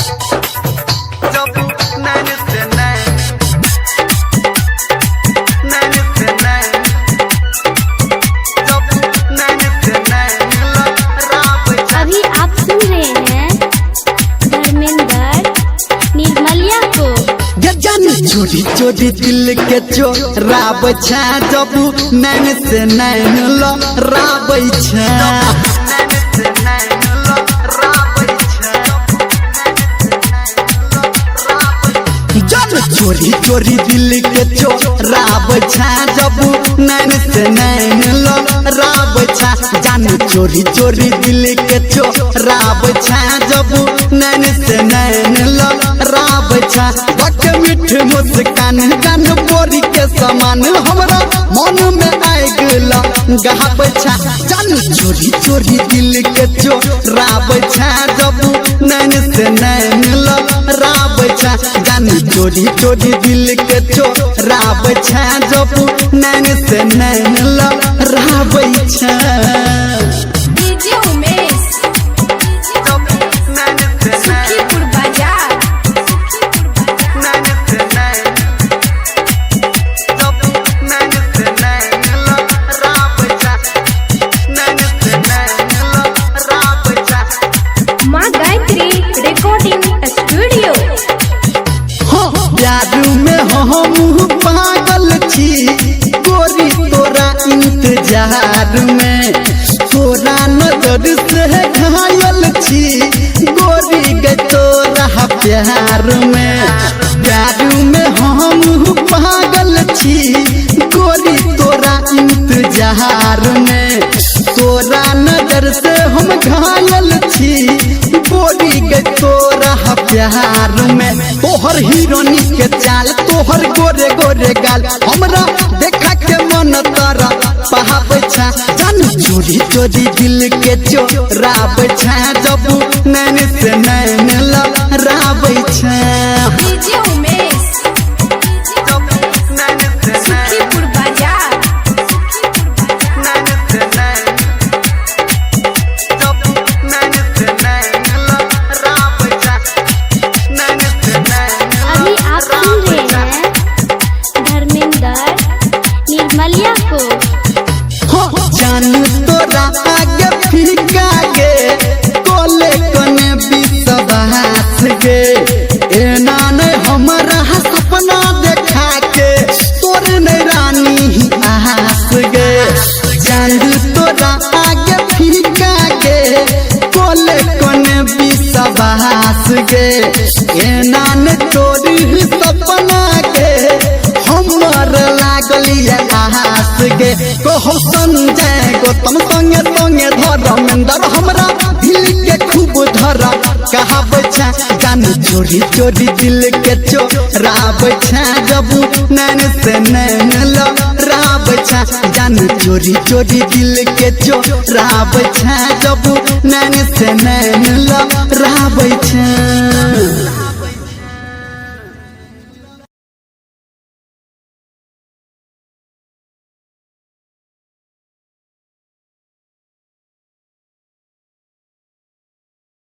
जब नैन से नैन नैन से नैन जब नैन से नैन लड़ावे छा। अभी आप सुन रहे हैं धर्मेंद्र निर्मलिया को। चोरी चोरी दिल के चोराब छा जब नैन से नैन लड़ावे छा। चोरी चोरी दिल के चोराब छा जब नैन से नैन लड़ाब छा। जान चोरी चोरी दिल के चोराब छा जब नैन से नैन लड़ाब छा। बक मीठ मुस्कान कान बोरी के समान हमरा मन में आए गला गाब छा। जान चोरी चोरी दिल के चोराब छा जब नैन से नैन लड़ाब छा। जान चोरी चोरी दिल के चोराब छा जब नैन से नैन लड़ाब छा। डीजे उमेश सुखीपुर बाजार। माँ गायत्री रिकॉर्डिंग स्टूडियो। प्यार में हम पागल छी गोरी तोरा इंतजार में। तोरा नजर से घायल छी गोरी गे तोरा प्यार में। प्यार में हम पागल छी गोरी तोरा इंतजार में। तोरा नजर से हम घायल छी गोरी गे तोरा प्यार में। तोहर हीरोनी के चाल तोहर गोरे गोरे गाल हमरा देखा के मन तारा पहाब छा। जान चोरी चोरी दिल के चोराब छा जब नैन से नैन लड़ाब छा। डीजे उमेश सुखीपुर बाजार। अभी आप सुन रहे हैं धर्मेंद्र निर्मलिया को। जान तोरा आगे फीका गे कोले कोने विश्वास गे। एना नहीं हमारा सपना देखा के तोर नहीं रानी आस गे। जान तोरा आगे फीका गे कोले कोने विश्वास गे। एना नहीं तोरी सपना गे हमर लागल आस गे। कहो संजय गौतम संगे संगे धर्मेंद्र हमरा दिल के खूब धरा कहाब छा। जान चोरी चोरी दिल के चोराब छा जब नैन से नैन लड़ाब छा। जान चोरी चोरी दिल के चोराब छा जब नैन से नैन लड़ाब छा।